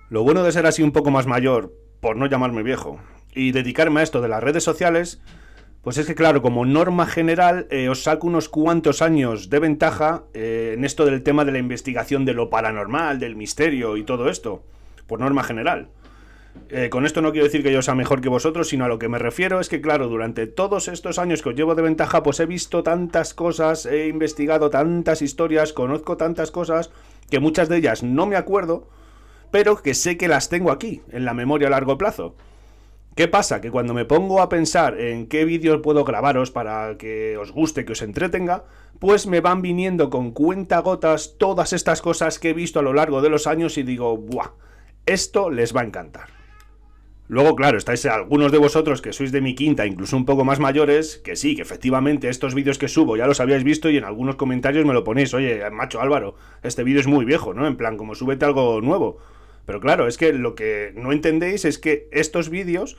Lo bueno de ser así un poco más mayor, por no llamarme viejo, y dedicarme a esto de las redes sociales, pues es que claro, como norma general, os saco unos cuantos años de ventaja en esto del tema de la investigación de lo paranormal, del misterio y todo esto, por norma general. Con esto no quiero decir que yo sea mejor que vosotros, sino a lo que me refiero es que claro, durante todos estos años que os llevo de ventaja, pues he visto tantas cosas, he investigado tantas historias, conozco tantas cosas, que muchas de ellas no me acuerdo, pero que sé que las tengo aquí, en la memoria a largo plazo. ¿Qué pasa? Que cuando me pongo a pensar en qué vídeos puedo grabaros para que os guste, que os entretenga, pues me van viniendo con cuentagotas todas estas cosas que he visto a lo largo de los años y digo, ¡buah! Esto les va a encantar. Luego, claro, estáis algunos de vosotros que sois de mi quinta, incluso un poco más mayores, que sí, que efectivamente estos vídeos que subo ya los habíais visto y en algunos comentarios me lo ponéis, oye, macho Álvaro, este vídeo es muy viejo, ¿no? En plan, como súbete algo nuevo. Pero claro, es que lo que no entendéis es que estos vídeos,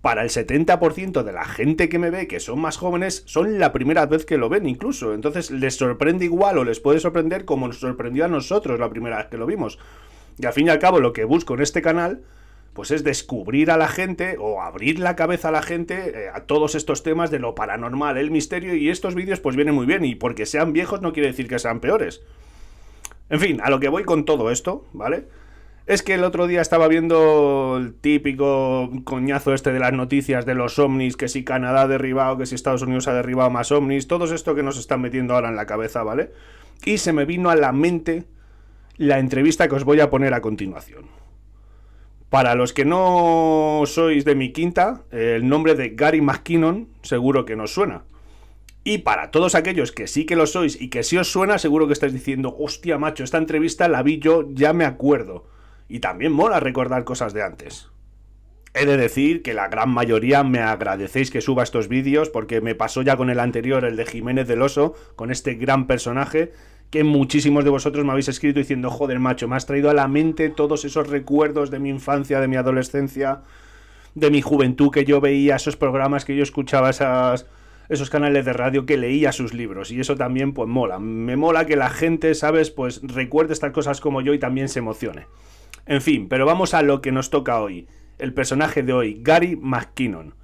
para el 70% de la gente que me ve, que son más jóvenes, son la primera vez que lo ven incluso. Entonces les sorprende igual o les puede sorprender como nos sorprendió a nosotros la primera vez que lo vimos. Y al fin y al cabo lo que busco en este canal pues es descubrir a la gente o abrir la cabeza a la gente a todos estos temas de lo paranormal, el misterio, y estos vídeos pues vienen muy bien, y porque sean viejos no quiere decir que sean peores. En fin, a lo que voy con todo esto, ¿vale? Es que el otro día estaba viendo el típico coñazo este de las noticias de los ovnis, que si Canadá ha derribado, que si Estados Unidos ha derribado más ovnis, todo esto que nos están metiendo ahora en la cabeza, ¿vale? Y se me vino a la mente la entrevista que os voy a poner a continuación. Para los que no sois de mi quinta, el nombre de Gary McKinon seguro que nos suena. Y para todos aquellos que sí que lo sois y que sí os suena, seguro que estáis diciendo, hostia macho, esta entrevista la vi yo, ya me acuerdo. Y también mola recordar cosas de antes. He de decir que la gran mayoría me agradecéis que suba estos vídeos, porque me pasó ya con el anterior, el de Jiménez del Oso, con este gran personaje, que muchísimos de vosotros me habéis escrito diciendo, joder macho, me has traído a la mente todos esos recuerdos de mi infancia, de mi adolescencia, de mi juventud, que yo veía esos programas, que yo escuchaba esos canales de radio, que leía sus libros, y eso también pues mola. Me mola que la gente, ¿sabes?, pues recuerde estas cosas como yo y también se emocione. En fin, pero vamos a lo que nos toca hoy. El personaje de hoy, Gary McKinon.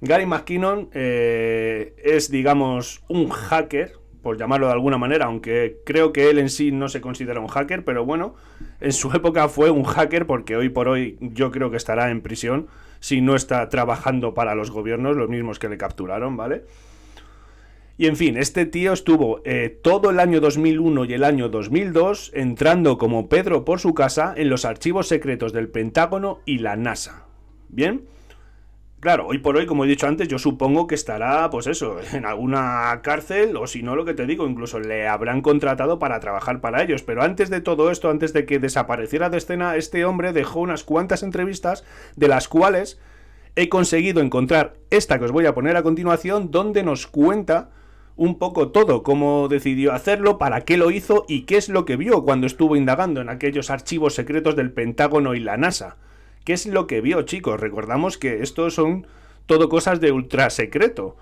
Gary McKinon es, digamos, un hacker, por llamarlo de alguna manera, aunque creo que él en sí no se considera un hacker, pero bueno, en su época fue un hacker, porque hoy por hoy yo creo que estará en prisión si no está trabajando para los gobiernos, los mismos que le capturaron, ¿vale? Y en fin, este tío estuvo todo el año 2001 y el año 2002 entrando como Pedro por su casa en los archivos secretos del Pentágono y la NASA. ¿Bien? Claro, hoy por hoy, como he dicho antes, yo supongo que estará, pues eso, en alguna cárcel, o si no, lo que te digo, incluso le habrán contratado para trabajar para ellos. Pero antes de todo esto, antes de que desapareciera de escena, este hombre dejó unas cuantas entrevistas, de las cuales he conseguido encontrar esta que os voy a poner a continuación, donde nos cuenta un poco todo, cómo decidió hacerlo, para qué lo hizo y qué es lo que vio cuando estuvo indagando en aquellos archivos secretos del Pentágono y la NASA. ¿Qué es lo que vio, chicos? Recordamos que esto son todo cosas de ultra secreto,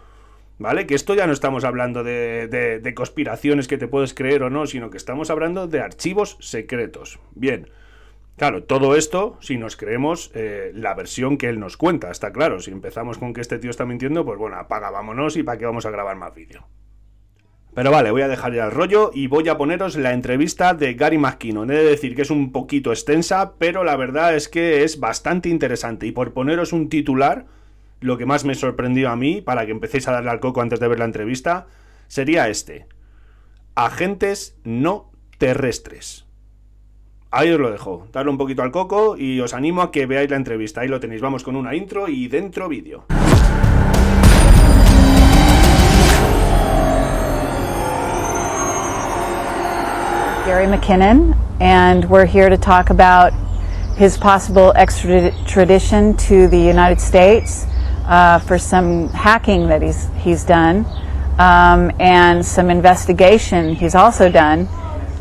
¿vale? Que esto ya no estamos hablando de conspiraciones que te puedes creer o no, sino que estamos hablando de archivos secretos. Bien, claro, todo esto si nos creemos la versión que él nos cuenta, está claro. Si empezamos con que este tío está mintiendo, pues bueno, apaga, vámonos, y para qué vamos a grabar más vídeo. Pero vale, voy a dejar ya el rollo y voy a poneros la entrevista de Gary McKinon. He de decir que es un poquito extensa, pero la verdad es que es bastante interesante. Y por poneros un titular, lo que más me sorprendió a mí, para que empecéis a darle al coco antes de ver la entrevista, sería este: agentes no terrestres. Ahí os lo dejo, darle un poquito al coco y os animo a que veáis la entrevista. Ahí lo tenéis, vamos con una intro y dentro vídeo. Gary McKinon, and we're here to talk about his possible extradition to the United States for some hacking that he's done, and some investigation he's also done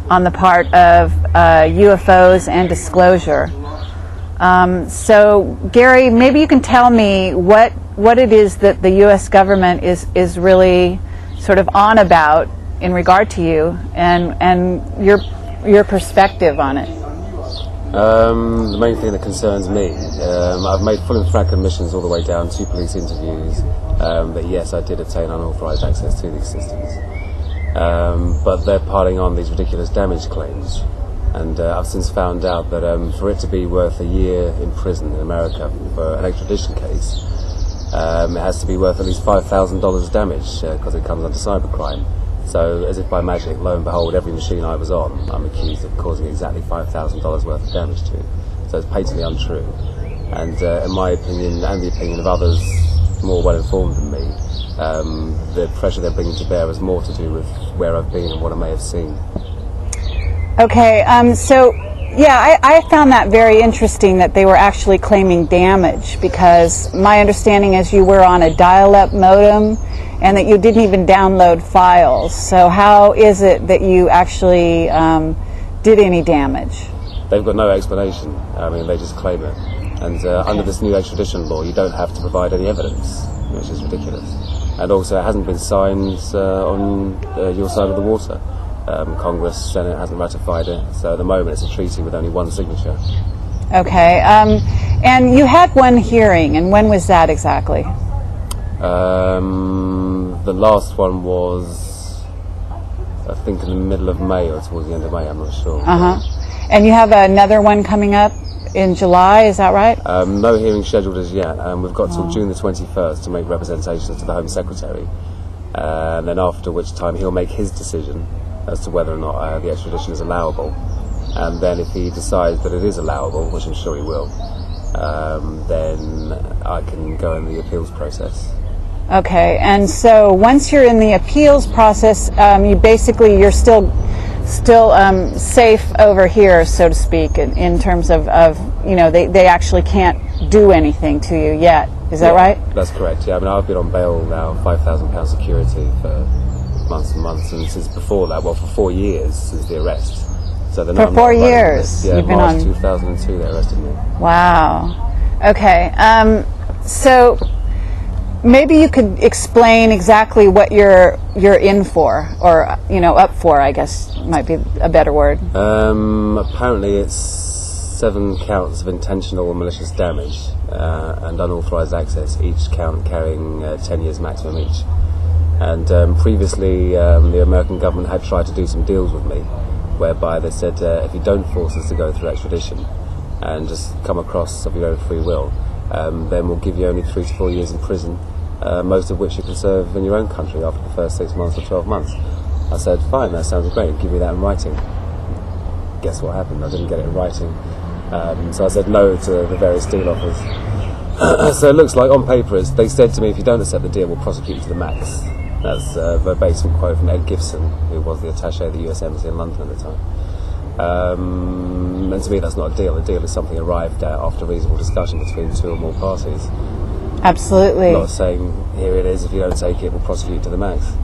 on the part of UFOs and disclosure. So Gary, maybe you can tell me what it is that the U.S. government is really sort of on about in regard to you, and your perspective on it. The main thing that concerns me, I've made full and frank admissions all the way down to police interviews that yes, I did obtain unauthorised access to these systems. But they're piling on these ridiculous damage claims. And I've since found out that for it to be worth a year in prison in America for an extradition case, it has to be worth at least $5,000 damage because it comes under cybercrime. So, as if by magic, lo and behold, every machine I was on, I'm accused of causing exactly $5,000 worth of damage to. So it's patently untrue. And in my opinion, and the opinion of others more well-informed than me, the pressure they're bringing to bear has more to do with where I've been and what I may have seen. Okay, so yeah, I found that very interesting that they were actually claiming damage, because my understanding is you were on a dial-up modem and that you didn't even download files. So how is it that you actually did any damage? They've got no explanation. I mean, they just claim it. And under this new extradition law, you don't have to provide any evidence, which is ridiculous. And also, it hasn't been signed on your side of the water. Congress, Senate hasn't ratified it, so at the moment it's a treaty with only one signature. Okay, and you had one hearing, and when was that exactly? The last one was, I think, in the middle of May or towards the end of May, I'm not sure. And you have another one coming up in July, is that right? No hearing scheduled as yet. We've got till June the 21st to make representations to the Home Secretary, and then after which time he'll make his decision as to whether or not the extradition is allowable. And then if he decides that it is allowable, which I'm sure he will, then I can go in the appeals process. Okay, and so once you're in the appeals process, you're still safe over here, so to speak, in terms of they actually can't do anything to you yet. Is that right? That's correct. Yeah, I mean, I've been on bail now, £5,000 security for months and months, and since before that, for 4 years since the arrest. So for 4 years, yeah, you've been March on. 2002, they arrested me. Wow. Okay. So maybe you could explain exactly what you're in for, or up for, I guess might be a better word. Apparently, it's 7 counts of intentional malicious damage and unauthorised access, each count carrying 10 years maximum each. And previously, the American government had tried to do some deals with me, whereby they said, if you don't force us to go through extradition and just come across of your own free will, then we'll give you only 3 to 4 years in prison, most of which you can serve in your own country after the first 6 months or 12 months. I said, fine, that sounds great, give me that in writing. Guess what happened? I didn't get it in writing. So I said no to the various deal offers. So it looks like on paper they said to me, if you don't accept the deal, we'll prosecute you to the max. That's a verbatim quote from Ed Gibson, who was the attaché of the US Embassy in London at the time. And to me, that's not a deal. A deal is something arrived at after reasonable discussion between 2 or more parties. Absolutely. Not saying, here it is, if you don't take it, we'll prosecute you to the max.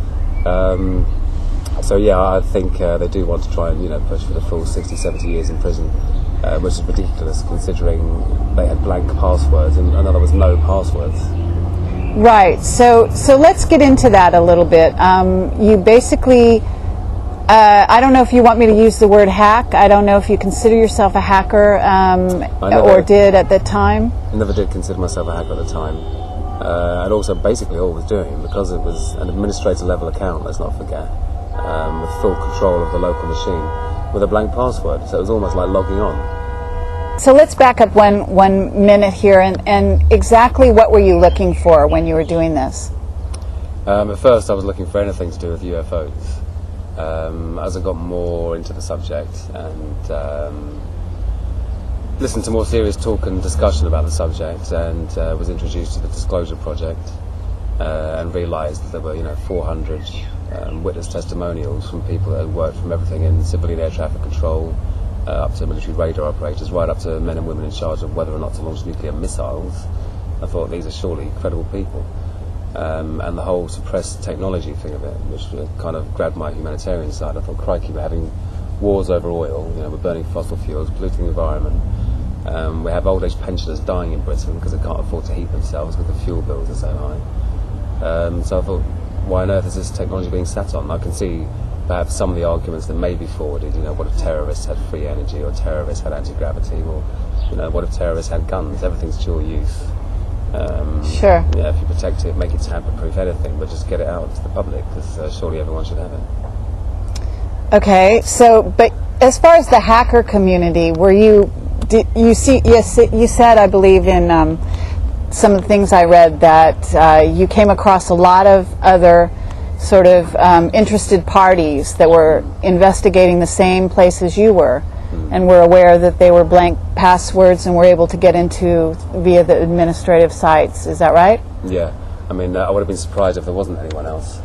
So yeah, I think they do want to try and push for the full 60, 70 years in prison, which is ridiculous considering they had blank passwords and in other words, no passwords. Right. So let's get into that a little bit. You basically, I don't know if you want me to use the word hack. I don't know if you consider yourself a hacker or did at the time. I never did consider myself a hacker at the time. And also basically all I was doing, because it was an administrator level account, let's not forget, with full control of the local machine, with a blank password. So it was almost like logging on. So let's back up one minute here, and exactly what were you looking for when you were doing this? At first I was looking for anything to do with UFOs. As I got more into the subject and listened to more serious talk and discussion about the subject, and was introduced to the Disclosure Project, and realised that there were 400 witness testimonials from people that had worked from everything in civilian air traffic control, up to military radar operators, right up to men and women in charge of whether or not to launch nuclear missiles. I thought these are surely credible people. And the whole suppressed technology thing of it, which kind of grabbed my humanitarian side. I thought, crikey, we're having wars over oil, we're burning fossil fuels, polluting the environment. We have old age pensioners dying in Britain because they can't afford to heat themselves because the fuel bills are so high. So I thought, why on earth is this technology being sat on? I can see perhaps some of the arguments that may be forwarded, what if terrorists had free energy, or terrorists had anti-gravity, or, what if terrorists had guns? Everything's dual use. Sure. Yeah, if you protect it, make it tamper-proof, anything, but just get it out to the public, because surely everyone should have it. Okay, but as far as the hacker community, you said, I believe, in some of the things I read, that you came across a lot of other sort of interested parties that were investigating the same places you were, and were aware that they were blank passwords and were able to get into via the administrative sites. Is that right? Yeah. I mean, I would have been surprised if there wasn't anyone else.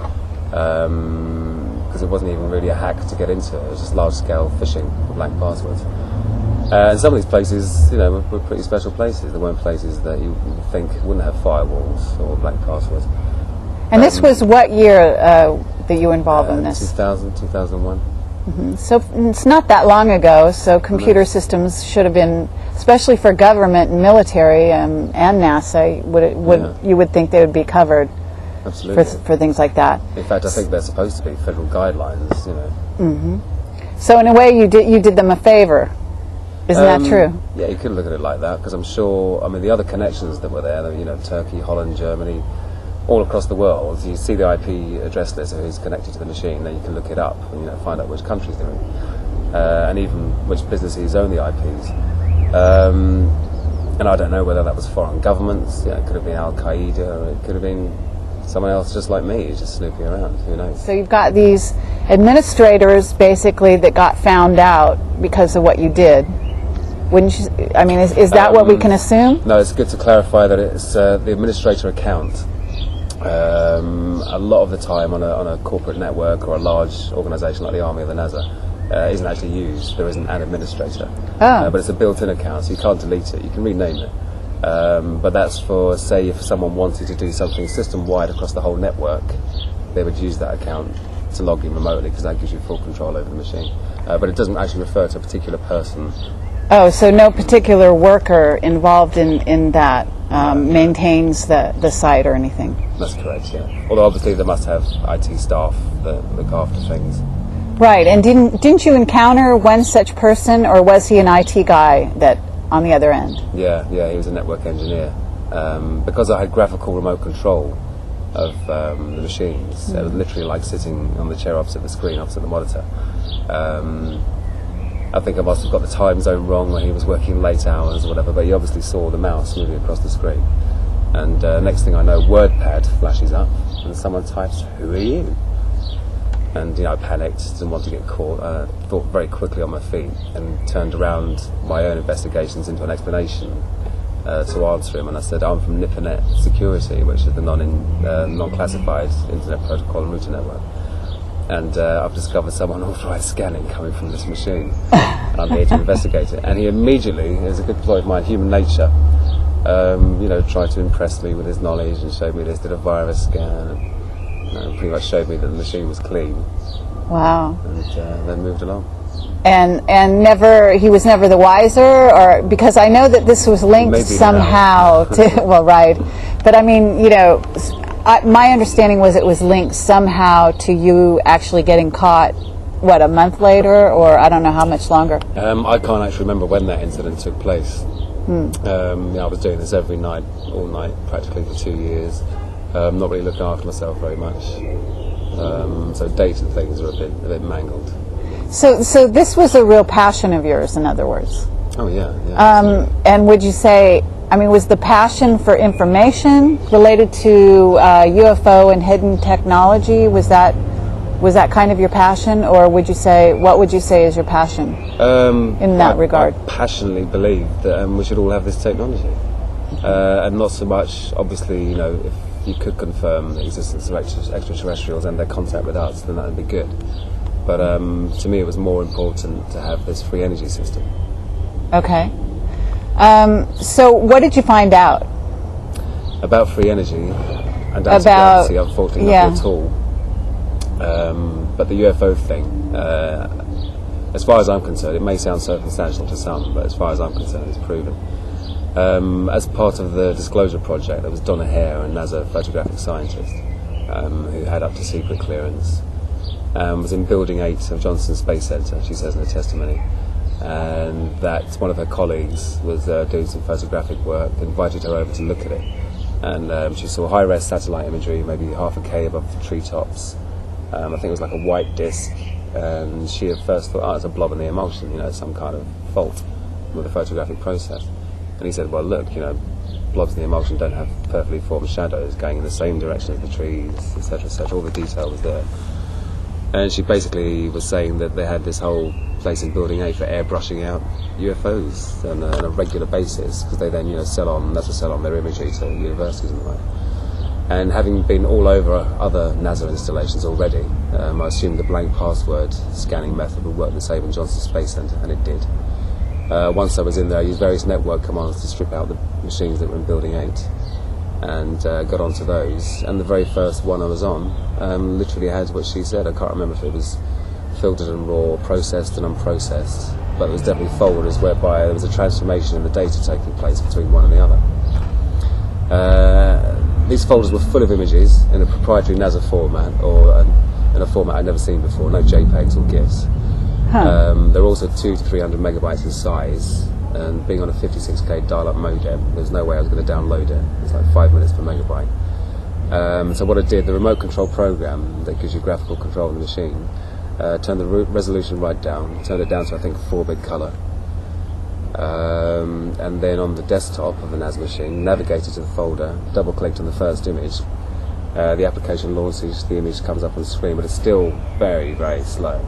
Because it wasn't even really a hack to get into. It was just large-scale phishing for blank passwords. And some of these places, were pretty special places. They weren't places that you would think wouldn't have firewalls or blank passwords. And this was what year that you were involved in this? 2000, 2001. Mm-hmm. So it's not that long ago, so computer systems should have been, especially for government and military and NASA, you would think they would be covered. Absolutely. For things like that. In fact, I think they're supposed to be federal guidelines, Mm-hmm. So in a way, you did them a favor. Isn't that true? Yeah, you could look at it like that, because I'm sure, the other connections that were there, Turkey, Holland, Germany, all across the world, you see the IP address list of who's connected to the machine, then you can look it up and find out which countries they're in, and even which businesses own the IPs. And I don't know whether that was foreign governments, it could have been Al-Qaeda, or it could have been someone else just like me, just snooping around, who knows. So you've got these administrators, basically, that got found out because of what you did. Wouldn't you, is that what we can assume? No, it's good to clarify that it's the administrator account. A lot of the time on a corporate network or a large organisation like the Army or the NASA isn't actually used. There isn't an administrator. But it's a built-in account, so you can't delete it. You can rename it. But that's for, say, if someone wanted to do something system-wide across the whole network, they would use that account to log in remotely, because that gives you full control over the machine. But it doesn't actually refer to a particular person. Oh, so no particular worker involved in that maintains the site or anything? That's correct, yeah. Although obviously they must have IT staff that look after things. Right, and didn't you encounter one such person, or was he an IT guy that on the other end? Yeah, he was a network engineer. Because I had graphical remote control of the machines, it was literally like sitting on the chair opposite the screen, opposite the monitor. I think I must have got the time zone wrong when he was working late hours or whatever, but he obviously saw the mouse moving across the screen. And next thing I know, WordPad flashes up, and someone types, "Who are you?" And I panicked, didn't want to get caught. Thought very quickly on my feet and turned around my own investigations into an explanation to answer him. And I said, "I'm from Nippernet Security, which is the non-classified internet protocol and router network. And I've discovered some unauthorized scanning coming from this machine. And I'm here to investigate it." And he immediately, as a good employee of mine, human nature, tried to impress me with his knowledge and showed me this, did a virus scan, and pretty much showed me that the machine was clean. Wow. And then moved along. And he was never the wiser, or because I know that this was linked Maybe somehow to, well, right. But my understanding was it was linked somehow to you actually getting caught, a month later, or I don't know how much longer? I can't actually remember when that incident took place. I was doing this every night, all night, practically for 2 years. Not really looking after myself very much. So dates and things are a bit mangled. So this was a real passion of yours, in other words? Oh, yeah. And would you say, was the passion for information related to UFO and hidden technology? Was that kind of your passion, or what would you say is your passion in that regard? I passionately believe that we should all have this technology, and not so much, obviously, if you could confirm the existence of extraterrestrials and their contact with us, then that would be good. But to me, it was more important to have this free energy system. Okay. So what did you find out? About free energy and anti-gravity, unfortunately, nothing at all. But the UFO thing, as far as I'm concerned, it may sound circumstantial to some, but as far as I'm concerned, it's proven. As part of the disclosure project, there was Donna Hare, a NASA photographic scientist, who had up to secret clearance. was in Building 8 of Johnson Space Center, she says in her testimony, and that one of her colleagues was doing some photographic work, invited her over to look at it, and she saw high-res satellite imagery, maybe 0.5 above the treetops. I think it was like a white disc, and she at first thought, oh, it's a blob in the emulsion, some kind of fault with the photographic process. And he said, well, look, blobs in the emulsion don't have perfectly formed shadows going in the same direction as the trees, etc., etc. All the detail was there. And she basically was saying that they had this whole place in Building 8 for airbrushing out UFOs on a regular basis, because they then, sell on their imagery to universities and the like. And having been all over other NASA installations already, I assumed the blank password scanning method would work the same in Johnson Space Center, and it did. Once I was in there, I used various network commands to strip out the machines that were in Building 8, and got onto those. And the very first one I was on literally had what she said. I can't remember if it was filtered and raw, processed and unprocessed, but it was definitely folders whereby there was a transformation in the data taking place between one and the other. These folders were full of images in a proprietary NASA format, or in a format I'd never seen before, no JPEGs or GIFs. They're also 200 to 300 megabytes in size, and being on a 56k dial-up modem, there's no way I was going to download it. It's like 5 minutes per megabyte. So what I did, the remote control program that gives you graphical control of the machine, turned the resolution right down, turned it down to I think 4-bit color, and then on the desktop of the NASA machine, navigated to the folder, double-clicked on the first image. The application launches, the image comes up on the screen, but it's still very, very slow.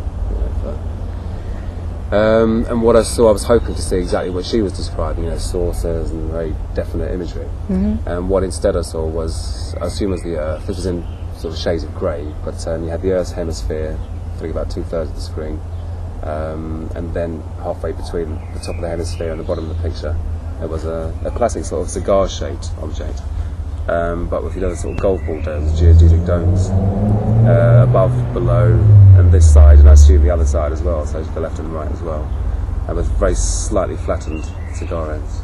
And what I saw, I was hoping to see exactly what she was describing, sources and very definite imagery. Mm-hmm. And what instead I saw was, I assume it was the Earth. This was in sort of shades of grey, but you had the Earth's hemisphere, I think about 2/3 of the screen, and then halfway between the top of the hemisphere and the bottom of the picture, there was a classic sort of cigar-shaped object, but with sort of golf ball domes, geodetic domes, above, below, and this side, and I assume the other side as well, so the left and right as well, and with very slightly flattened cigar ends.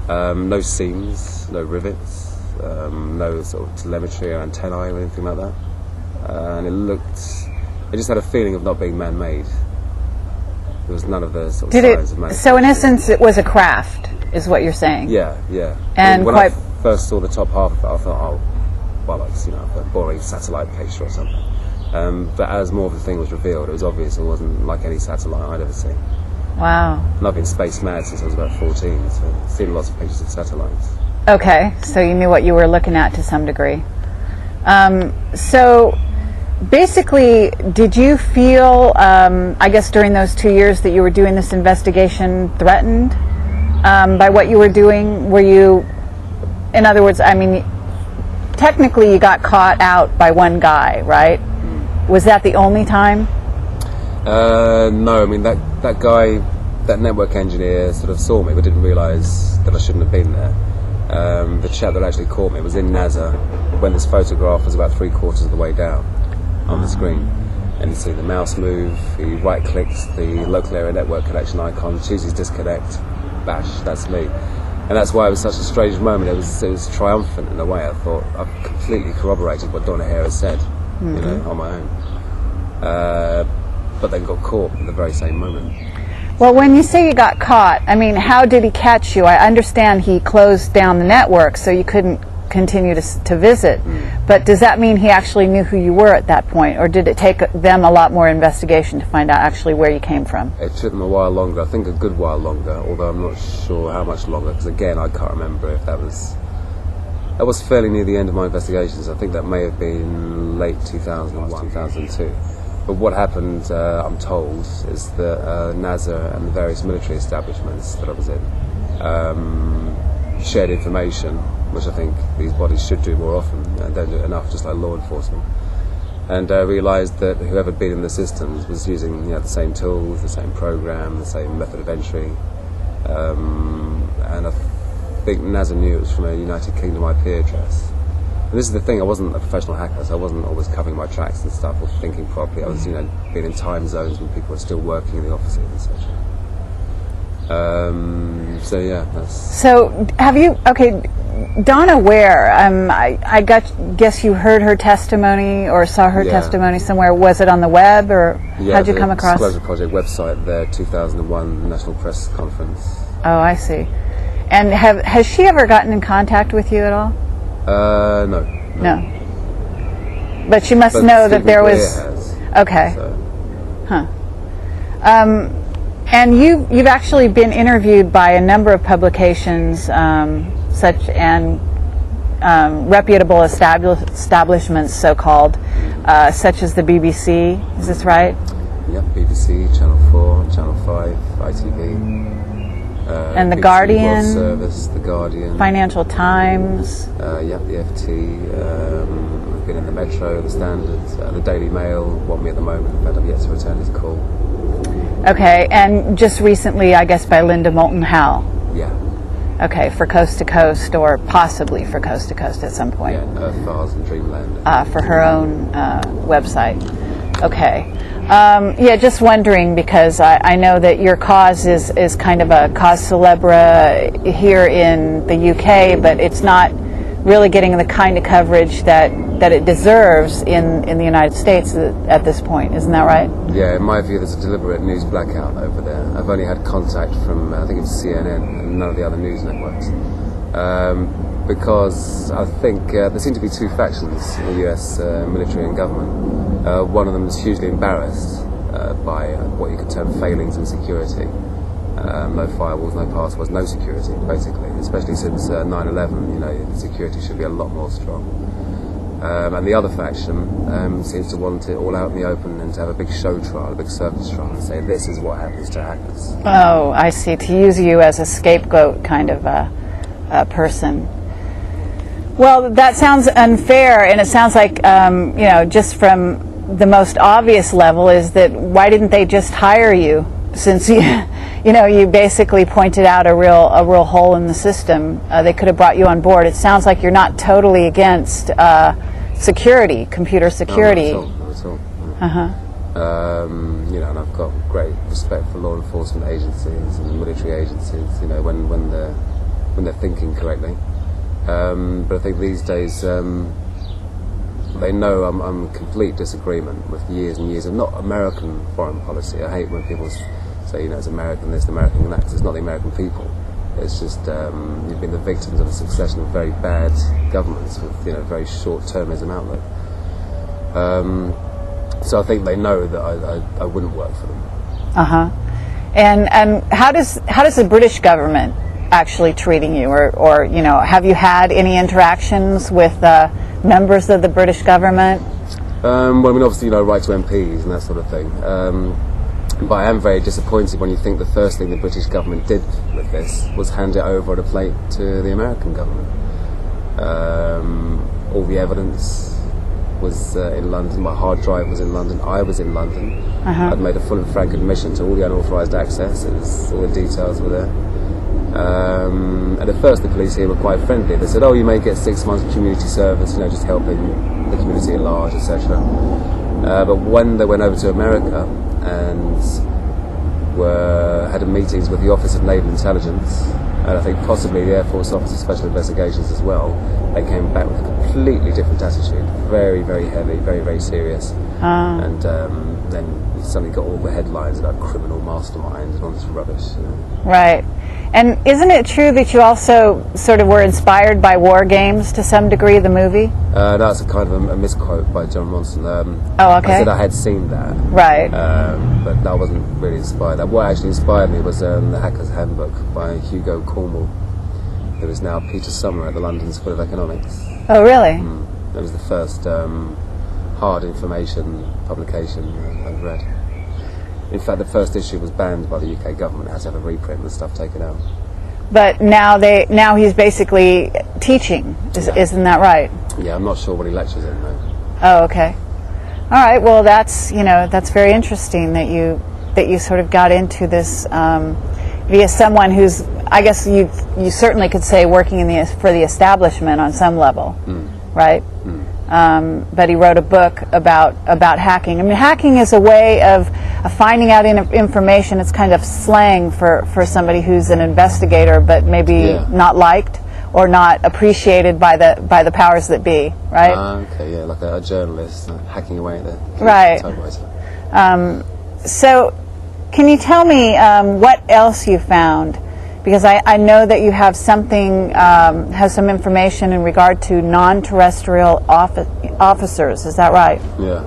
No seams, no rivets, no sort of telemetry or antennae or anything like that, and it just had a feeling of not being man-made. There was none of the sort of signs of man-made. So in essence it was a craft, is what you're saying? Yeah. And when I first saw the top half of it, I thought, a boring satellite picture or something. But as more of the thing was revealed, it was obvious it wasn't like any satellite I'd ever seen. Wow. And I've been space mad since I was about 14, so I've seen lots of pictures of satellites. Okay, so you knew what you were looking at to some degree. So basically, did you feel, I guess during those 2 years that you were doing this investigation, threatened by what you were doing? Were you, in other words, technically you got caught out by one guy, right? Was that the only time? No, that guy, that network engineer sort of saw me but didn't realise that I shouldn't have been there. The chap that actually caught me was in NASA when this photograph was about 3/4 of the way down on the screen. And you see the mouse move, he right-clicks the local area network connection icon, chooses disconnect, bash, that's me. And that's why it was such a strange moment. It was triumphant in a way. I thought I've completely corroborated what Donna Hare has said, on my own. But then got caught at the very same moment. Well, when you say you got caught, how did he catch you? I understand he closed down the network so you couldn't continue to visit. But does that mean he actually knew who you were at that point, or did it take them a lot more investigation to find out actually where you came from? It took them a while longer, I think a good while longer, although I'm not sure how much longer, because again I can't remember if that was fairly near the end of my investigations. I think that may have been late 2001, 2002. But what happened, I'm told, is that NASA and the various military establishments that I was in shared information, which I think these bodies should do more often, and don't do it enough, just like law enforcement. And realised that whoever had been in the systems was using the same tools, the same program, the same method of entry. And I think NASA knew it was from a United Kingdom IP address. And this is the thing, I wasn't a professional hacker, so I wasn't always covering my tracks and stuff or thinking properly. I was, being in time zones when people were still working in the offices and such. So have you, Donna Ware, guess you heard her testimony or saw her testimony somewhere. Was it on the web, or how'd you come across? Disclosure Project website, their 2001 National Press Conference. Oh, I see. And has she ever gotten in contact with you at all? No. But she must know that there was. Has, okay. So. Huh. And you've actually been interviewed by a number of publications, such and reputable establishments, so-called, such as the BBC. Is this right? Yep, BBC, Channel 4, Channel 5, ITV. And the BBC Guardian, World Service, the Guardian, Financial Times. The FT. I've been in the Metro, the Standard, the Daily Mail. Want me at the moment, but I've yet to return his call. Okay, and just recently, I guess, by Linda Moulton Howe. Yeah. Okay, for Coast to Coast, or possibly for Coast to Coast at some point. Yeah, Earth, Mars, and Dreamland. For her own website. Okay. Just wondering, because I know that your cause is kind of a cause célèbre here in the UK, but it's not really getting the kind of coverage that it deserves in the United States at this point. Isn't that right? Yeah, in my view, there's a deliberate news blackout over there. I've only had contact from, I think it was CNN and none of the other news networks. Because I think there seem to be two factions in the US military and government. One of them is hugely embarrassed by what you could term failings in security. No firewalls, no passwords, no security, basically. Especially since 9/11, the security should be a lot more strong. And the other faction seems to want it all out in the open and to have a big show trial, a big circus trial, and say this is what happens to hackers. Oh, I see. To use you as a scapegoat kind of a person. Well, that sounds unfair, and it sounds like, just from the most obvious level is that why didn't they just hire you, since you basically pointed out a real hole in the system. They could have brought you on board. It sounds like you're not totally against security, computer security. No, not at all. And I've got great respect for law enforcement agencies and military agencies. When they're thinking correctly. But I think these days they know I'm in complete disagreement with years and years of not American foreign policy. I hate when people say, it's American this, American that, because it's not the American people. It's just you've been the victims of a succession of very bad governments with very short-termism outlook. So I think they know that I wouldn't work for them. And how does the British government actually treating you, or have you had any interactions with members of the British government? Obviously, write to MPs and that sort of thing. But I am very disappointed when you think the first thing the British government did with this was hand it over on a plate to the American government. All the evidence was in London. My hard drive was in London. I was in London. I'd made a full and frank admission to all the unauthorised access. All the details were there. And at first the police here were quite friendly. They said, you may get 6 months of community service, just helping the community at large, etc. But when they went over to America and had meetings with the Office of Naval Intelligence, and I think possibly the Air Force Office of Special Investigations as well, they came back with a completely different attitude. Very, very heavy, very, very serious. And then you suddenly got all the headlines about criminal masterminds and all this rubbish. Right. And isn't it true that you also sort of were inspired by War Games to some degree, the movie? That's a kind of a misquote by John Ronson. Oh, okay. I said I had seen that. Right. But that wasn't really inspired. What actually inspired me was The Hacker's Handbook by Hugo Cornwell, who is now Peter Summer at the London School of Economics. Oh, really? That was the first hard information publication I've read. In fact, the first issue was banned by the UK government. It had to have a reprint and stuff taken out. But now he's basically teaching, isn't that right? Yeah, I'm not sure what he lectures in though. Oh, okay. All right. Well, that's very interesting that you sort of got into this via someone who's, I guess you certainly could say, working for the establishment on some level, right? But he wrote a book about hacking. I mean, hacking is a way of finding out information. It's kind of slang for somebody who's an investigator, but maybe not liked, or not appreciated by the powers that be, right? Okay, yeah, like a journalist hacking away at the typewriter. So, can you tell me what else you found? Because I know that you have something, has some information in regard to non-terrestrial officers. Is that right? Yeah,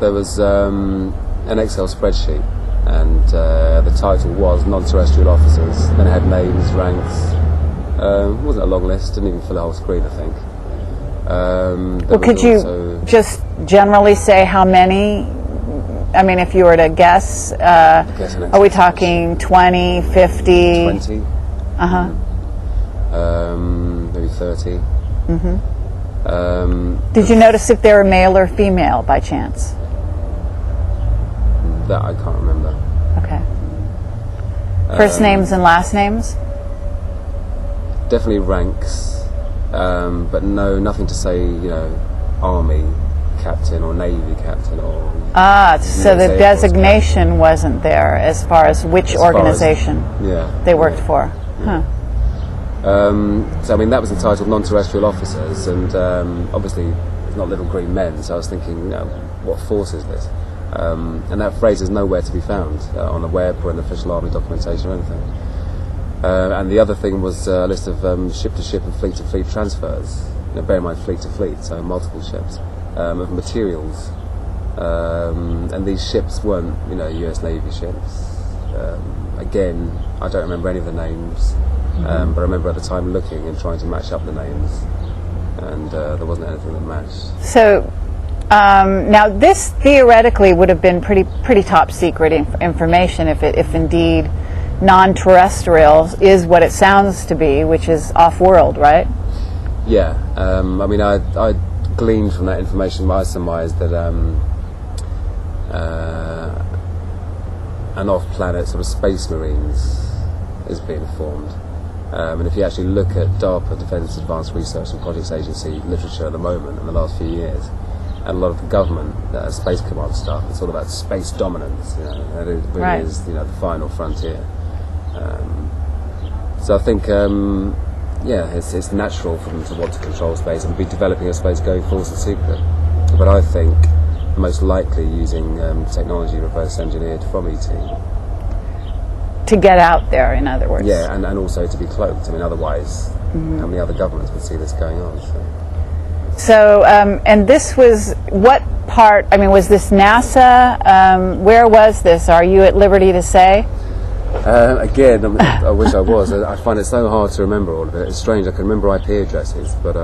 there was an Excel spreadsheet, and the title was Non-terrestrial officers. Then it had names, ranks. It wasn't a long list. Didn't even fill the whole screen, I think. Well, could you just generally say how many? I mean, if you were to guess, are we talking 20, 50? 20. Maybe 30. Did you notice if they were male or female by chance? That I can't remember. Okay. First names and last names? Definitely ranks, but nothing to say, Army captain or Navy captain or... so the designation wasn't there as far as which organization they worked for. Huh. So, I mean, that was entitled Non-terrestrial officers, and obviously it's not little green men, so I was thinking, what force is this? And that phrase is nowhere to be found on the web or in official Army documentation or anything. And the other thing was a list of ship-to-ship and fleet-to-fleet transfers. Bear in mind, fleet-to-fleet, so multiple ships, of materials. And these ships weren't, US Navy ships. Again, I don't remember any of the names, but I remember at the time looking and trying to match up the names, and there wasn't anything that matched. So, now this theoretically would have been pretty top secret information if indeed non-terrestrial is what it sounds to be, which is off-world, right? Yeah, I mean, I gleaned from that information, I surmised that an off-planet sort of space marines is being formed. And if you actually look at DARPA, Defence Advanced Research and Projects Agency literature at the moment in the last few years, and a lot of the government space command stuff, it's all about space dominance, and it really is, the final frontier. So I think, it's natural for them to want to control space and be developing a space going forward in secret. But I think most likely using technology reverse engineered from ET. To get out there, in other words. Yeah, and also to be cloaked. I mean, otherwise, how many other governments would see this going on? So, and this was, what part, I mean, was this NASA? Where was this? Are you at liberty to say? Again, I wish I was. I find it so hard to remember all of it. It's strange. I can remember IP addresses, but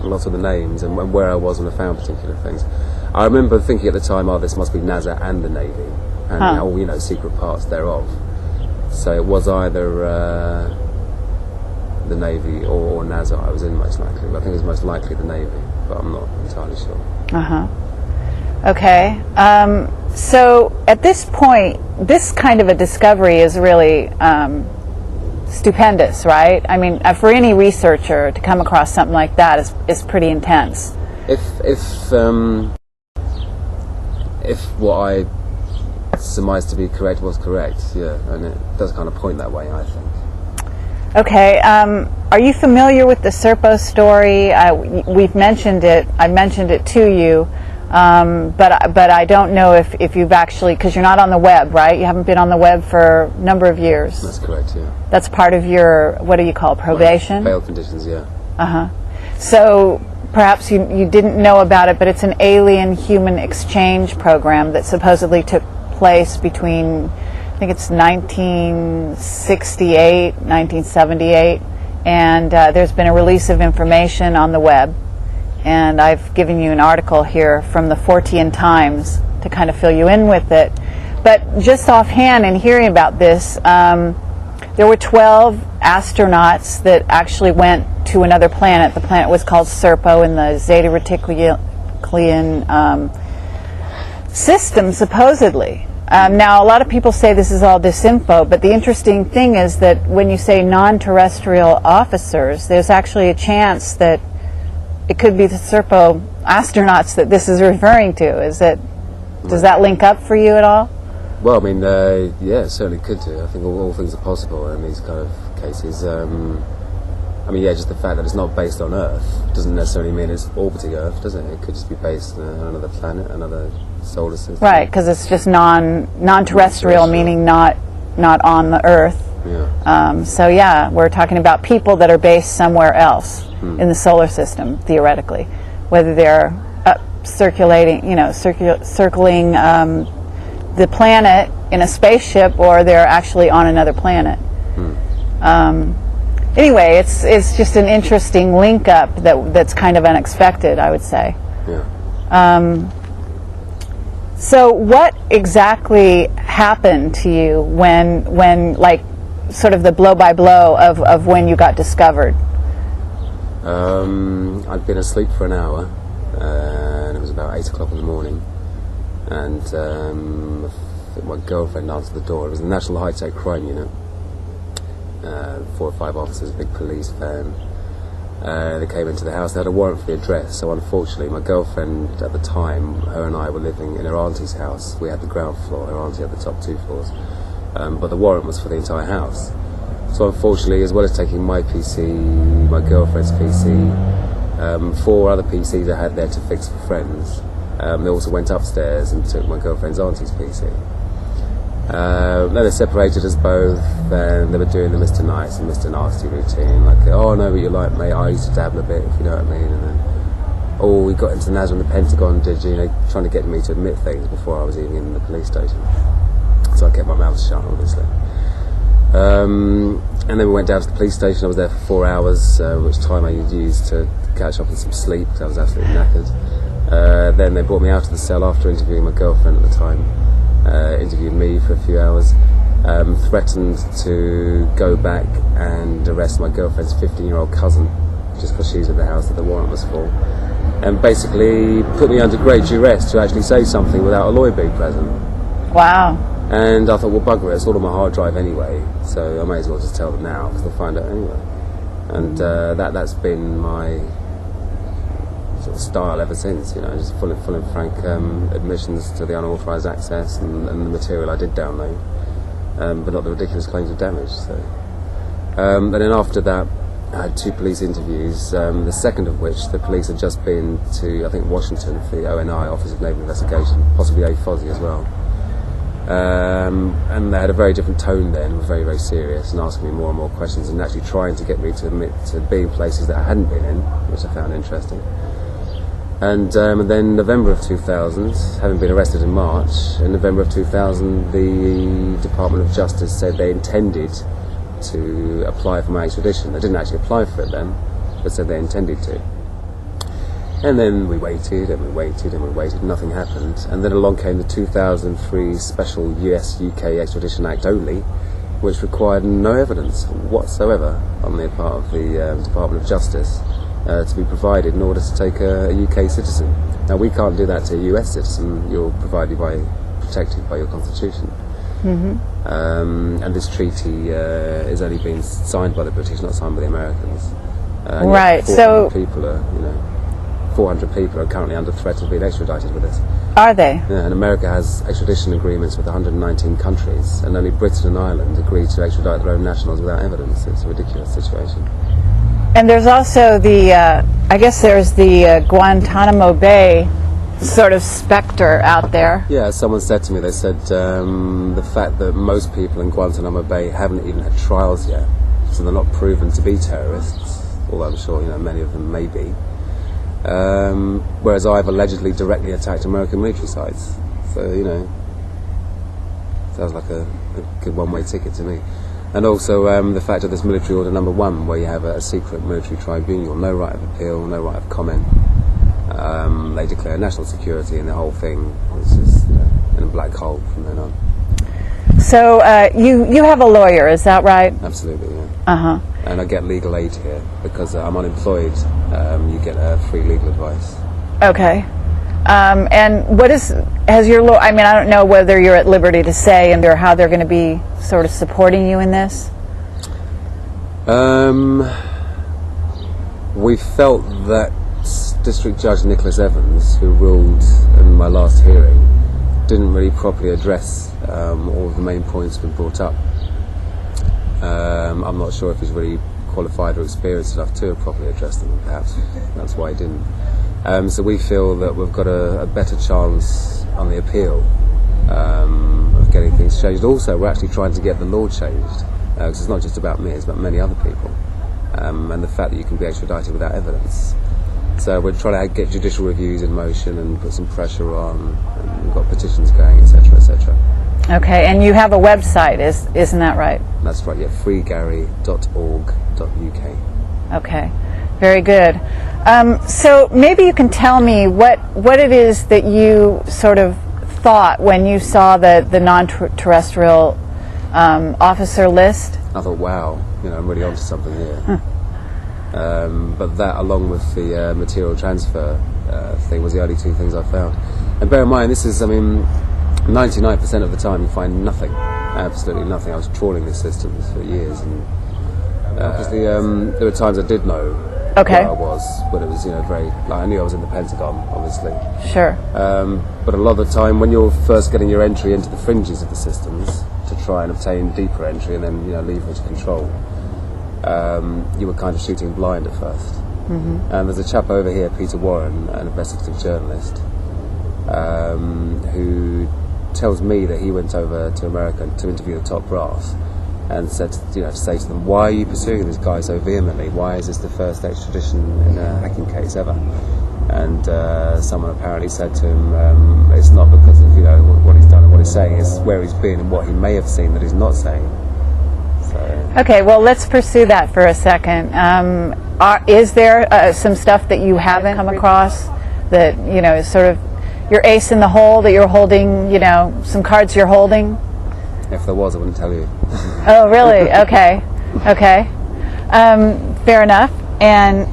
lots of the names and where I was when I found particular things. I remember thinking at the time, this must be NASA and the Navy, and secret parts thereof. So it was either the Navy or NASA I was in, most likely. But I think it was most likely the Navy, but I'm not entirely sure. Okay. So at this point, this kind of a discovery is really stupendous, right? I mean, for any researcher to come across something like that is pretty intense. If what I surmised to be correct was correct, and it does kind of point that way, I think. Okay, are you familiar with the Serpo story? We've mentioned it. I mentioned it to you, but I don't know if you've actually, because you're not on the web, right? You haven't been on the web for a number of years. That's correct, yeah. That's part of your, what do you call, probation? Bail conditions, yeah. So perhaps you didn't know about it, but it's an alien-human exchange program that supposedly took place between, I think it's 1968, 1978, and there's been a release of information on the web, and I've given you an article here from the Fortean Times to kind of fill you in with it. But just offhand, in hearing about this, there were 12 astronauts that actually went to another planet. The planet was called Serpo in the Zeta Reticuli system, supposedly. Now, a lot of people say this is all disinfo, but the interesting thing is that when you say non-terrestrial officers, there's actually a chance that it could be the Serpo astronauts that this is referring to. Does that link up for you at all? Well, I mean, yeah, it certainly could do. I think all things are possible in these kind of cases. I mean, yeah, just the fact that it's not based on Earth doesn't necessarily mean it's orbiting Earth, does it? It could just be based on another planet, another solar system. Right, because it's just non-terrestrial, meaning not on the Earth. Yeah. So yeah, we're talking about people that are based somewhere else in the solar system, theoretically, whether they're circulating, circling the planet in a spaceship, or they're actually on another planet. Anyway, it's just an interesting link up that's kind of unexpected, I would say. Yeah. So what exactly happened to you when like sort of the blow by blow of when you got discovered? I'd been asleep for an hour, and it was about 8 o'clock in the morning, and I think my girlfriend answered the door. It was the National High Tech Crime Unit. 4 or 5 officers, a big police van. They came into the house. They had a warrant for the address, so unfortunately my girlfriend at the time, her and I were living in her auntie's house. We had the ground floor, her auntie had the top 2 floors, but the warrant was for the entire house. So unfortunately, as well as taking my PC, my girlfriend's PC, 4 other PCs I had there to fix for friends, they also went upstairs and took my girlfriend's auntie's PC. Then they separated us both, and they were doing the Mr. Nice and Mr. Nasty routine, like, oh, I know what you're like, mate, I used to dabble a bit, if you know what I mean, and then, oh, we got into NASA and the Pentagon, did you, trying to get me to admit things before I was even in the police station. So I kept my mouth shut, obviously. And then we went down to the police station. I was there for 4 hours, which time I used to catch up on some sleep, because I was absolutely knackered. Then they brought me out to the cell after interviewing my girlfriend at the time. Interviewed me for a few hours, threatened to go back and arrest my girlfriend's 15-year-old cousin just because she's at the house that the warrant was for, and basically put me under great duress to actually say something without a lawyer being present. Wow. And I thought, well, bugger it, it's all on my hard drive anyway, so I may as well just tell them now because they'll find out anyway. And that's been my sort of style ever since, just full and frank admissions to the unauthorised access and the material I did download, but not the ridiculous claims of damage. So, and then after that, I had 2 police interviews, the second of which the police had just been to, I think, Washington for the ONI, Office of Naval Investigation, possibly AFOSI as well. And they had a very different tone then, were very, very serious and asking me more and more questions and actually trying to get me to admit to being places that I hadn't been in, which I found interesting. And then November of 2000, having been arrested in March, in November of 2000 the Department of Justice said they intended to apply for my extradition. They didn't actually apply for it then, but said they intended to. And then we waited and we waited and we waited, nothing happened. And then along came the 2003 Special US-UK Extradition Act only, which required no evidence whatsoever on the part of the Department of Justice to be provided in order to take a UK citizen. Now, we can't do that to a US citizen. You're protected by your constitution. Mm-hmm. And this treaty is only been signed by the British, not signed by the Americans. Right, so 400 people are currently under threat of being extradited with this. Are they? Yeah, and America has extradition agreements with 119 countries, and only Britain and Ireland agreed to extradite their own nationals without evidence. It's a ridiculous situation. And there's also I guess there's the Guantanamo Bay sort of specter out there. Yeah, someone said to me, they said the fact that most people in Guantanamo Bay haven't even had trials yet, so they're not proven to be terrorists, although I'm sure many of them may be. Whereas I've allegedly directly attacked American military sites. So, sounds like a good one-way ticket to me. And also the fact of this military order number 1, where you have a secret military tribunal, no right of appeal, no right of comment. They declare national security, and the whole thing is just in a black hole from then on. So you have a lawyer, is that right? Absolutely, yeah. Uh-huh. And I get legal aid here because I'm unemployed. You get free legal advice. Okay. And has your lawyer, I don't know whether you're at liberty to say or how they're going to be sort of supporting you in this? We felt that District Judge Nicholas Evans, who ruled in my last hearing, didn't really properly address all of the main points we brought up. I'm not sure if he's really qualified or experienced enough to have properly addressed them, and perhaps that's why he didn't. So we feel that we've got a better chance on the appeal of getting things changed. Also, we're actually trying to get the law changed, because it's not just about me, it's about many other people, and the fact that you can be extradited without evidence. So we're trying to get judicial reviews in motion and put some pressure on, and we've got petitions going, etc., etc. Okay, and you have a website, isn't that right? That's right, yeah, freegary.org.uk. Okay, very good. So maybe you can tell me what it is that you sort of thought when you saw the non-terrestrial officer list. I thought, wow, I'm really onto something here. But that, along with the material transfer thing, was the only two things I found. And bear in mind, this is, 99% of the time you find nothing, absolutely nothing. I was trawling these systems for years, and obviously there were times I did know where I was, but it was very, I knew I was in the Pentagon, obviously. Sure. But a lot of the time, when you're first getting your entry into the fringes of the systems to try and obtain deeper entry and then leverage control, you were kind of shooting blind at first. Mm-hmm. And there's a chap over here, Peter Warren, an investigative journalist, who tells me that he went over to America to interview the top brass, and said, to say to them, why are you pursuing this guy so vehemently? Why is this the first extradition in a hacking case ever? And someone apparently said to him, it's not because of what he's done and what he's saying, it's where he's been and what he may have seen that he's not saying. So. Okay, well, let's pursue that for a second. Is there some stuff that you haven't come across that is sort of your ace in the hole, that you're holding, some cards you're holding? If there was, I wouldn't tell you. Oh, really? Okay. Fair enough. And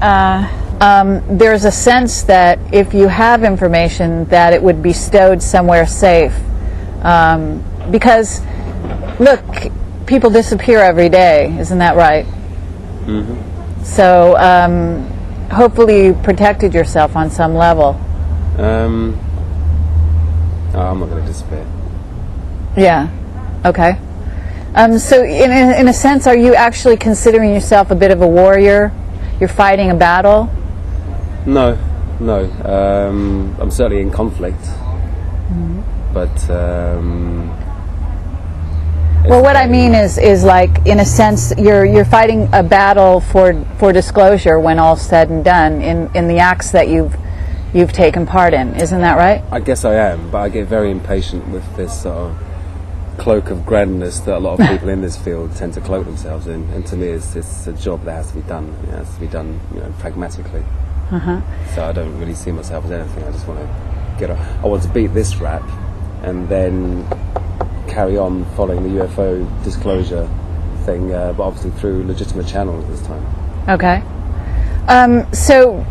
there's a sense that if you have information, that it would be stowed somewhere safe. Because, look, people disappear every day, isn't that right? Mm-hmm. So, hopefully you protected yourself on some level. I'm not going to disappear. Yeah. Okay. So, in a sense, are you actually considering yourself a bit of a warrior? You're fighting a battle? No. I'm certainly in conflict. Mm-hmm. But well, what I mean is like, in a sense, you're fighting a battle for disclosure when all's said and done in the acts that you've taken part in. Isn't that right? I guess I am, but I get very impatient with this sort of cloak of grandness that a lot of people in this field tend to cloak themselves in. And to me, it's a job that has to be done. It has to be done, pragmatically. Uh-huh. So I don't really see myself as anything. I just want to I want to beat this rap, and then carry on following the UFO disclosure thing, but obviously through legitimate channels this time. Okay. So,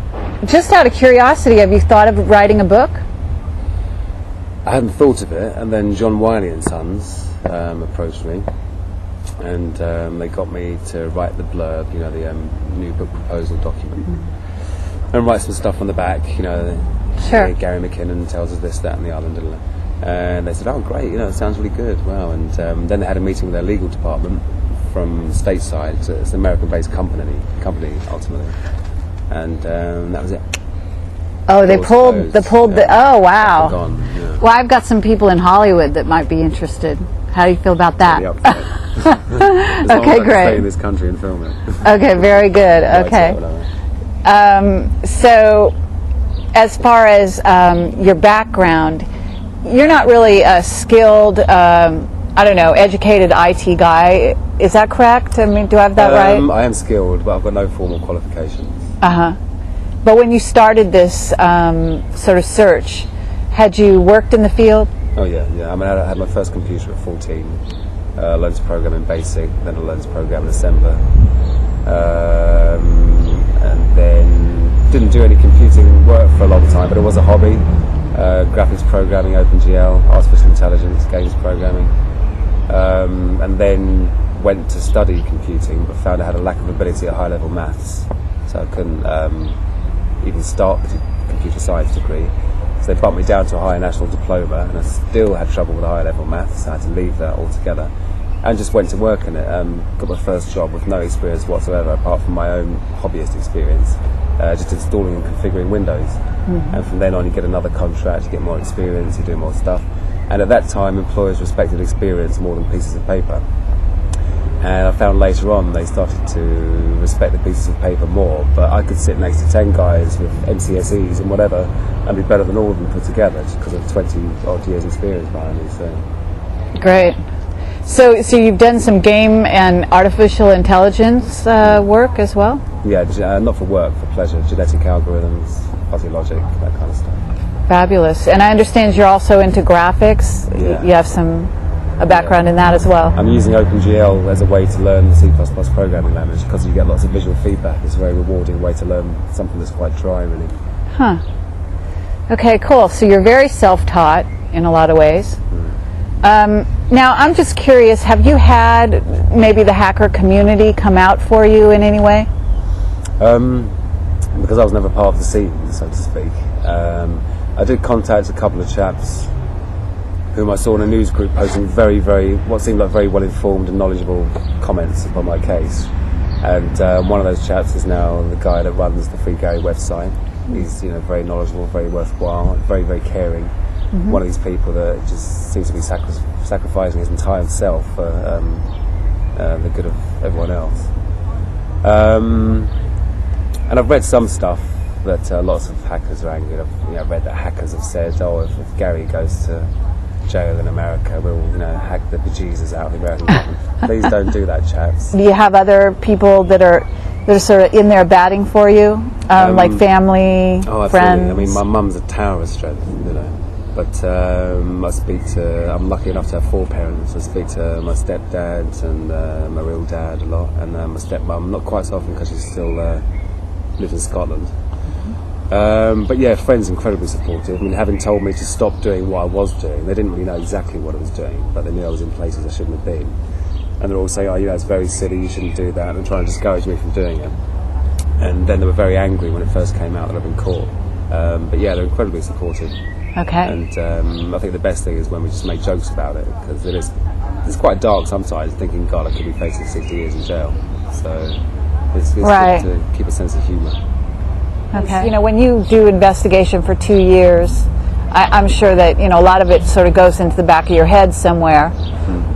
just out of curiosity, have you thought of writing a book? I hadn't thought of it, and then John Wiley and Sons approached me, and they got me to write the blurb, the new book proposal document, and write some stuff on the back, Sure. Gary McKinon tells us this, that, and the other, and they said, oh, great, it sounds really good, wow, and then they had a meeting with their legal department from stateside. It's an American-based company ultimately, and that was it. Oh, they pulled the. Oh, wow. Gone, yeah. Well, I've got some people in Hollywood that might be interested. How do you feel about that? Okay, great. Stay in this country and film it. Okay, very good. Okay. So, as far as your background, you're not really a skilled, educated IT guy. Is that correct? I mean, do I have that right? I am skilled, but I've got no formal qualifications. Uh-huh. But when you started this sort of search, had you worked in the field? Oh, yeah. I mean, I had my first computer at 14. Learned to program in BASIC, then I learned to program in Assembler. And then didn't do any computing work for a long time, but it was a hobby. Graphics programming, OpenGL, artificial intelligence, games programming. And then went to study computing, but found I had a lack of ability at high-level maths. So I couldn't even start the computer science degree. So they bumped me down to a higher national diploma, and I still had trouble with higher level maths, so I had to leave that altogether. and just went to work in it. Got my first job with no experience whatsoever, apart from my own hobbyist experience, just installing and configuring Windows. And from then on, you get another contract, you get more experience, you do more stuff. And at that time, employers respected experience more than pieces of paper. And I found later on they started to respect the pieces of paper more, but I could sit next to 10 guys with MCSEs and whatever and be better than all of them put together just because of 20 odd years experience behind me. So. Great. So you've done some game and artificial intelligence work as well? Yeah, not for work, for pleasure. Genetic algorithms, fuzzy logic, that kind of stuff. Fabulous. And I understand you're also into graphics. Yeah. You have a background in that as well. I'm using OpenGL as a way to learn the C++ programming language because you get lots of visual feedback. It's a very rewarding way to learn something that's quite dry, really. Huh. Okay, cool. So you're very self-taught in a lot of ways. Now, I'm just curious, have you had maybe the hacker community come out for you in any way? Because I was never part of the scene, so to speak. I did contact a couple of chaps whom I saw in a news group posting what seemed like very well-informed and knowledgeable comments upon my case. And one of those chaps is now the guy that runs the Free Gary website. He's very knowledgeable, very worthwhile, very, very caring. One of these people that just seems to be sacrificing his entire self for the good of everyone else. And I've read some stuff that lots of hackers are angry. I've read that hackers have said, if Gary goes to jail in America, we'll hack the bejesus out of the American government. Please don't do that, chaps. Do you have other people that are sort of in there batting for you, like family, friends? I mean, my mum's a tower of strength, But I'm lucky enough to have 4 parents. I speak to my stepdad and my real dad a lot, and my stepmum, not quite so often because she still lives in Scotland. But yeah, friends incredibly supportive. I mean, having told me to stop doing what I was doing, they didn't really know exactly what I was doing, but they knew I was in places I shouldn't have been. And they're all saying, it's very silly, you shouldn't do that, and trying to discourage me from doing it. And then they were very angry when it first came out that I'd been caught. But yeah, they're incredibly supportive. Okay. And I think the best thing is when we just make jokes about it, because it's quite dark sometimes, thinking, God, I could be facing 60 years in jail. So it's right. good to keep a sense of humour. Okay. When you do investigation for 2 years, I'm sure that a lot of it sort of goes into the back of your head somewhere.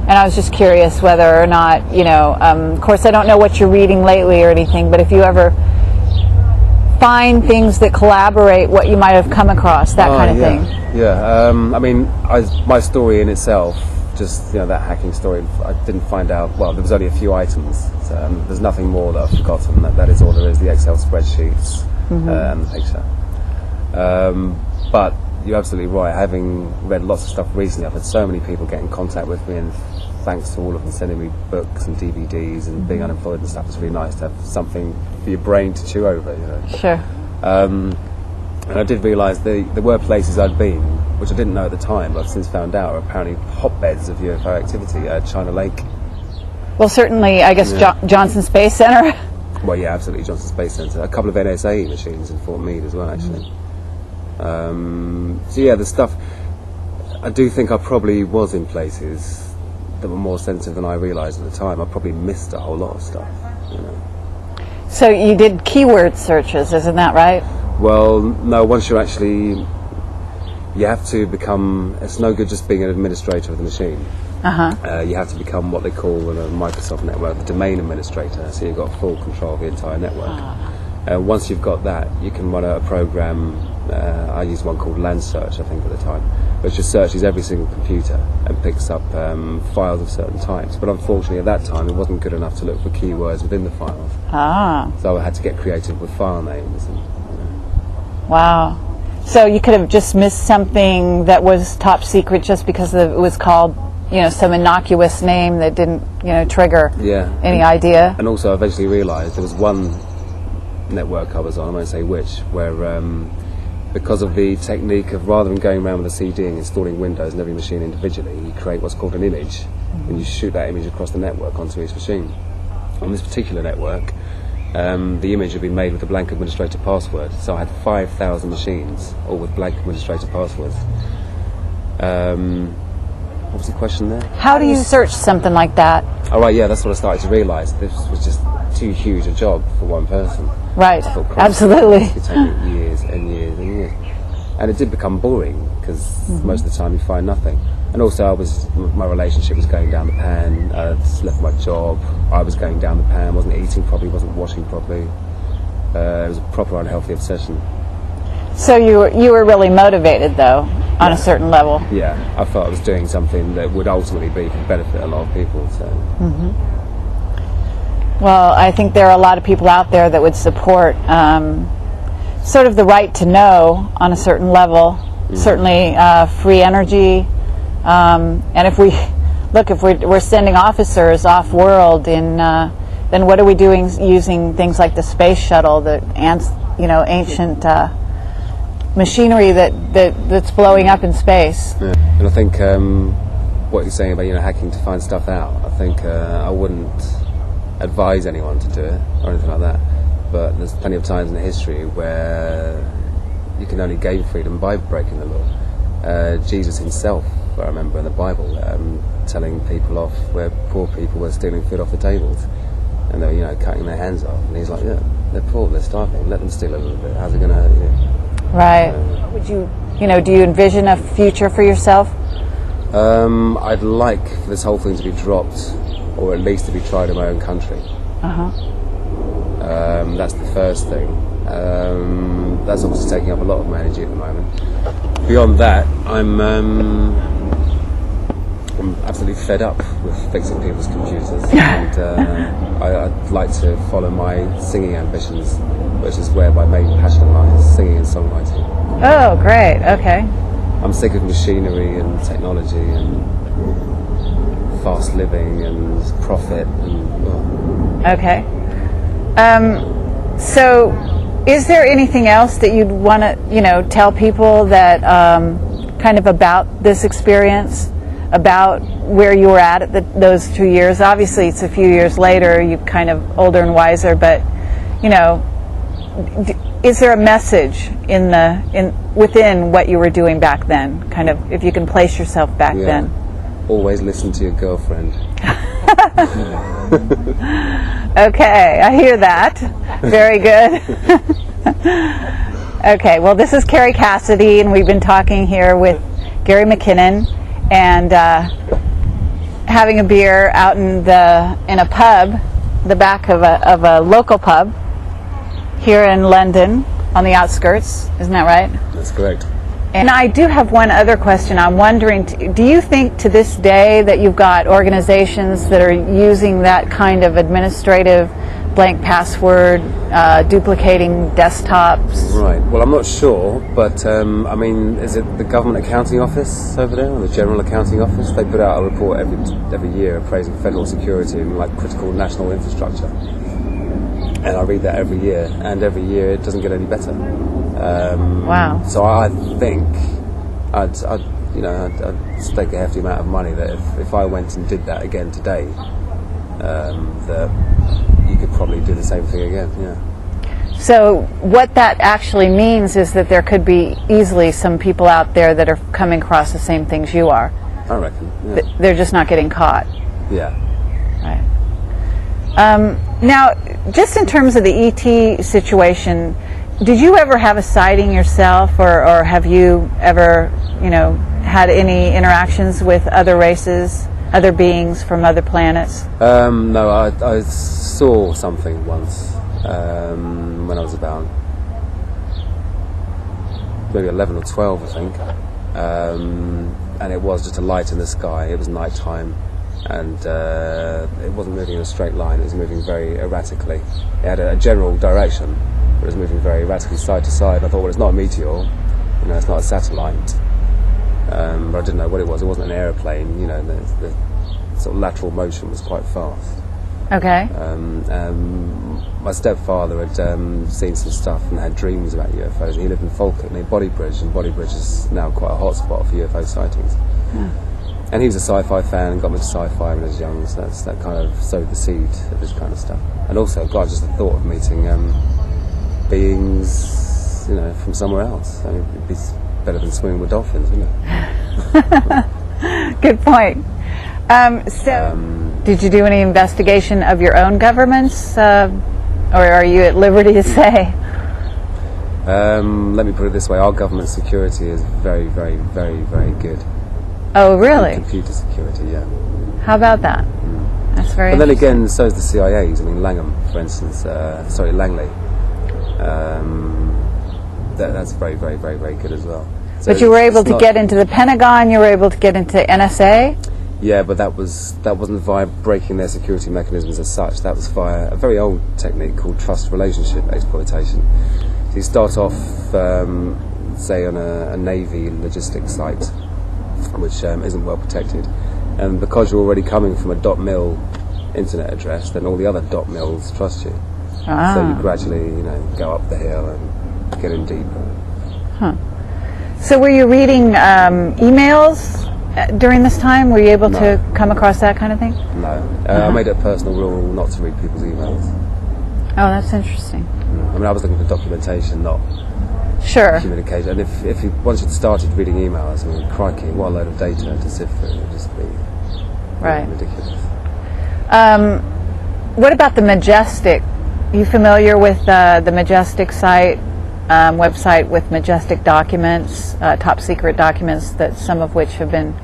And I was just curious whether or not of course I don't know what you're reading lately or anything, but if you ever find things that collaborate what you might have come across, that kind of thing. Yeah. I mean, my story in itself, just that hacking story, I didn't find out. Well, there was only a few items. So, there's nothing more that I've forgotten. That is all there is. The Excel spreadsheets. And the picture. But you're absolutely right. Having read lots of stuff recently, I've had so many people get in contact with me, and thanks to all of them sending me books and DVDs and being unemployed and stuff, it's really nice to have something for your brain to chew over. Sure. And I did realise there were places I'd been, which I didn't know at the time, but I've since found out are apparently hotbeds of UFO activity. China Lake. Well, certainly, I guess Johnson Space Center. Well, yeah, absolutely, Johnson Space Center. A couple of NSA machines in Fort Meade as well, actually. So yeah, the stuff, I do think I probably was in places that were more sensitive than I realised at the time. I probably missed a whole lot of stuff, So you did keyword searches, isn't that right? Well, no, once you're actually, you have to become, it's no good just being an administrator of the machine. You have to become what they call in a Microsoft network the domain administrator, so you've got full control of the entire network. Once you've got that, you can run a program. I used one called Land Search, I think, at the time, which just searches every single computer and picks up files of certain types. But unfortunately, at that time, it wasn't good enough to look for keywords within the files. So I had to get creative with file names. Wow. So you could have just missed something that was top secret just because it was called, some innocuous name that didn't, trigger any idea. And also, I eventually realised there was one network I was on, I won't say which, where because of the technique of rather than going around with a CD and installing Windows in every machine individually, you create what's called an image, and you shoot that image across the network onto each machine. On this particular network, the image had been made with a blank administrator password, so I had 5,000 machines, all with blank administrator passwords. What was the question there? How do you search something like that? Oh, right, yeah, that's what I started to realise. This was just too huge a job for one person. Right, I thought, absolutely. It could take me years and years and years. And it did become boring, because most of the time you find nothing. And also my relationship was going down the pan. I'd left my job. I was going down the pan. Wasn't eating properly, wasn't washing properly. It was a proper unhealthy obsession. So you were really motivated, though, on a certain level. Yeah, I felt I was doing something that would ultimately be for benefit a lot of people. So. Well, I think there are a lot of people out there that would support sort of the right to know on a certain level. Certainly free energy. And if we're sending officers off-world then what are we doing using things like the space shuttle, the ancient machinery that's blowing up in space? Yeah. And I think what you're saying about hacking to find stuff out, I think I wouldn't advise anyone to do it or anything like that. But there's plenty of times in history where you can only gain freedom by breaking the law. Jesus himself, I remember in the Bible, telling people off where poor people were stealing food off the tables, and they were, cutting their hands off. And he's like, yeah, they're poor, they're starving. Let them steal a little bit. How's it going to hurt you? Right. Would you, do you envision a future for yourself? I'd like for this whole thing to be dropped, or at least to be tried in my own country. That's the first thing. That's obviously taking up a lot of my energy at the moment. Beyond that, I'm absolutely fed up with fixing people's computers, and I'd like to follow my singing ambitions, which is where my main passion lies, singing and songwriting. Oh, great. Okay. I'm sick of machinery and technology and fast living and profit and... Okay. So, is there anything else that you'd want to, tell people that kind of about this experience, about where you were at those 2 years? Obviously, it's a few years later. You're kind of older and wiser, but is there a message within what you were doing back then? Kind of, if you can place yourself back then. Always listen to your girlfriend. Okay, I hear that. Very good. Okay, well, this is Carrie Cassidy, and we've been talking here with Gary McKinon, and having a beer out in a pub, the back of a local pub here in London, on the outskirts. Isn't that right? That's correct. And I do have one other question. I'm wondering, do you think to this day that you've got organizations that are using that kind of administrative blank password, duplicating desktops? Right. Well, I'm not sure, but is it the Government Accounting Office over there, or the General Accounting Office? They put out a report every year appraising federal security and critical national infrastructure. And I read that every year, and every year it doesn't get any better. Wow. So I think I'd stake a hefty amount of money that if I went and did that again today, that you could probably do the same thing again. Yeah. So what that actually means is that there could be easily some people out there that are coming across the same things you are. I reckon. Yeah. They're just not getting caught. Yeah. Right. Now, just in terms of the ET situation, did you ever have a sighting yourself, or have you ever, had any interactions with other races, other beings from other planets? No, I saw something once when I was about maybe 11 or 12, I think, and it was just a light in the sky. It was night time. And it wasn't moving in a straight line, it was moving very erratically. It had a general direction, but it was moving very erratically side to side. I thought, well, it's not a meteor, it's not a satellite, but I didn't know what it was. It wasn't an aeroplane, the sort of lateral motion was quite fast. Okay. My stepfather had seen some stuff and had dreams about UFOs. He lived in Falkirk near Bodybridge, and Bodybridge is now quite a hot spot for UFO sightings. Yeah. And he was a sci-fi fan and got me to sci-fi when I was young, so that kind of sowed the seed of this kind of stuff. And also, God, just the thought of meeting beings, from somewhere else. I mean, it'd be better than swimming with dolphins, wouldn't it? Good point. So, did you do any investigation of your own governments, or are you at liberty to say? Let me put it this way: our government security is very, very, very, very good. Oh, really? Computer security, yeah. How about that? That's very. But then again, so is the CIA's. I mean, Langham, for instance. Langley. That's very, very, very, very good as well. So but you were able to get into the Pentagon. You were able to get into NSA. Yeah, but that wasn't via breaking their security mechanisms as such. That was via a very old technique called trust relationship exploitation. So you start off, say, on a Navy logistics site, which isn't well protected, and because you're already coming from a .mil internet address, then all the other .mils trust you. Ah. So you gradually, go up the hill and get in deeper. Huh. So were you reading emails during this time? Were you able to come across that kind of thing? No. I made it a personal rule not to read people's emails. Oh, that's interesting. I mean, I was looking for documentation, not communication. And if you once you'd started reading emails, I mean, crikey, what a load of data to sift through. It would just be ridiculous. What about the Majestic? Are you familiar with the Majestic site, website with Majestic documents, top secret documents, that some of which have been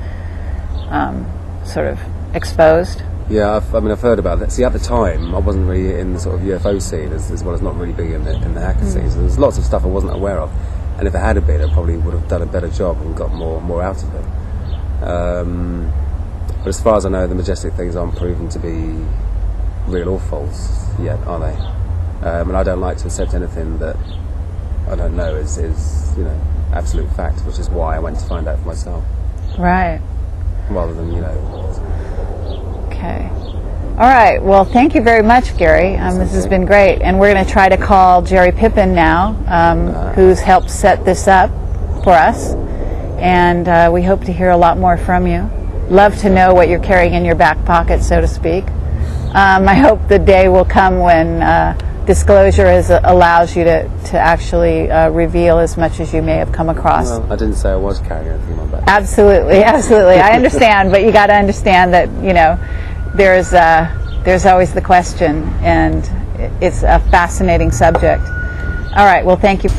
sort of exposed? Yeah, I've heard about that. See, at the time, I wasn't really in the sort of UFO scene, as well as not really big in the hacker scene. So there's lots of stuff I wasn't aware of, and if it had been, I probably would have done a better job and got more out of it. But as far as I know, the Majestic things aren't proven to be real or false yet, are they? And I don't like to accept anything that I don't know is absolute fact, which is why I went to find out for myself. Right. Rather than Okay. All right. Well, thank you very much, Gary. This has been great. And we're going to try to call Jerry Pippin now, who's helped set this up for us. And we hope to hear a lot more from you. Love to know what you're carrying in your back pocket, so to speak. I hope the day will come when disclosure allows you to actually reveal as much as you may have come across. Well, I didn't say I was carrying anything on my back. Absolutely. I understand, but you got to understand that there's always the question, and it's a fascinating subject. All right. Well, thank you.